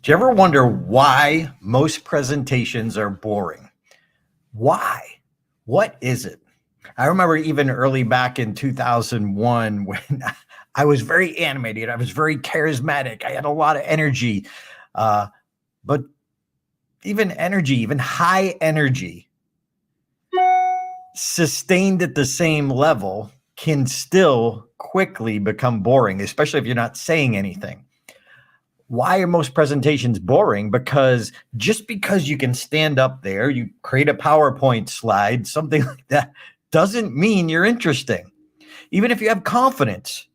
Do you ever wonder why most presentations are boring? Why? What is it? I remember even early back in 2001 when I was very animated, I was very charismatic, I had a lot of energy. Uh, but even energy, even high energy, sustained at the same level, can still quickly become boring, especially if you're not saying anything. Why are most presentations boring? Because just because you can stand up there, you create a PowerPoint slide, something like that, doesn't mean you're interesting. Even if you have confidence,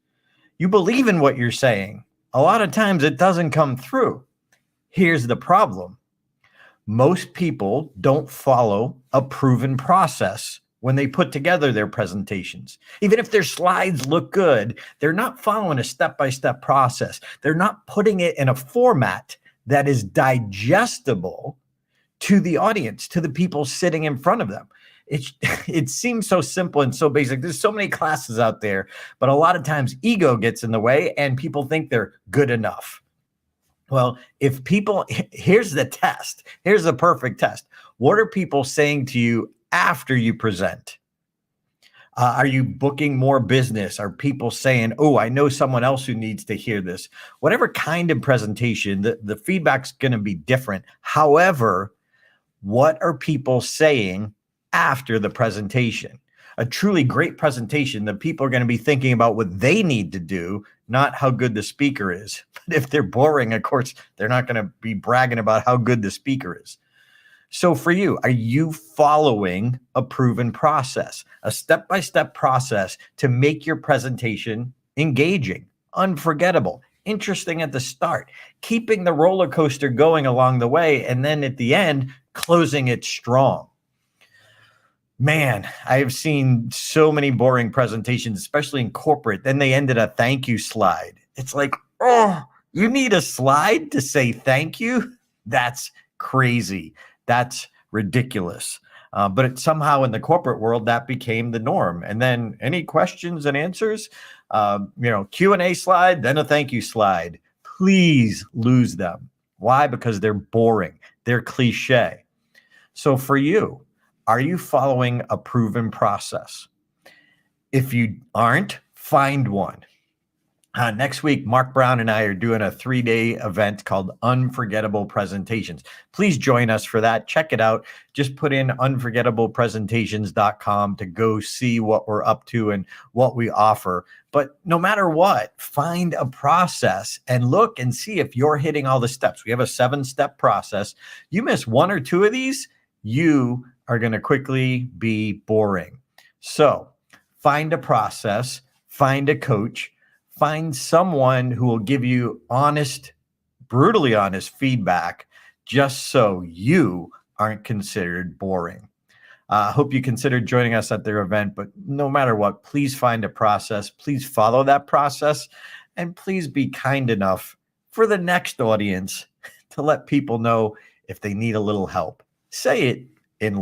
you believe in what you're saying, a lot of times it doesn't come through. Here's the problem: most people don't follow a proven process when they put together their presentations. Even if their slides look good, they're not following a step-by-step process. They're not putting it in a format that is digestible to the audience, to the people sitting in front of them. It, it seems so simple and so basic. There's so many classes out there, but a lot of times ego gets in the way and people think they're good enough. Well, if people, here's the test. Here's the perfect test. What are people saying to you after you present? Are you booking more business? Are people saying, oh, I know someone else who needs to hear this? Whatever kind of presentation, the feedback's going to be different. However, what are people saying after the presentation? A truly great presentation, the people are going to be thinking about what they need to do, not how good the speaker is. But if they're boring, of course, they're not going to be bragging about how good the speaker is. So for you, are you following a proven process, a step-by-step process to make your presentation engaging, unforgettable, interesting at the start, keeping the roller coaster going along the way, and then at the end, closing it strong? Man, I have seen so many boring presentations, especially in corporate. Then they ended a thank you slide. It's like, oh, you need a slide to say thank you? That's crazy. That's ridiculous. But somehow in the corporate world, that became the norm. And then any questions and answers, Q&A slide, then a thank you slide. Please lose them. Why? Because they're boring. They're cliche. So for you, are you following a proven process? If you aren't, find one. Next week, Mark Brown and I are doing a 3-day event called Unforgettable Presentations. Please join us for that. Check it out. Just put in unforgettablepresentations.com to go see what we're up to and what we offer. But no matter what, find a process and look and see if you're hitting all the steps. We have a 7-step process. You miss one or two of these, you are going to quickly be boring. So find a process, find a coach, find someone who will give you honest, brutally honest feedback, just so you aren't considered boring. I hope you consider joining us at their event, but no matter what, please find a process, please follow that process, and please be kind enough for the next audience to let people know if they need a little help. Say it in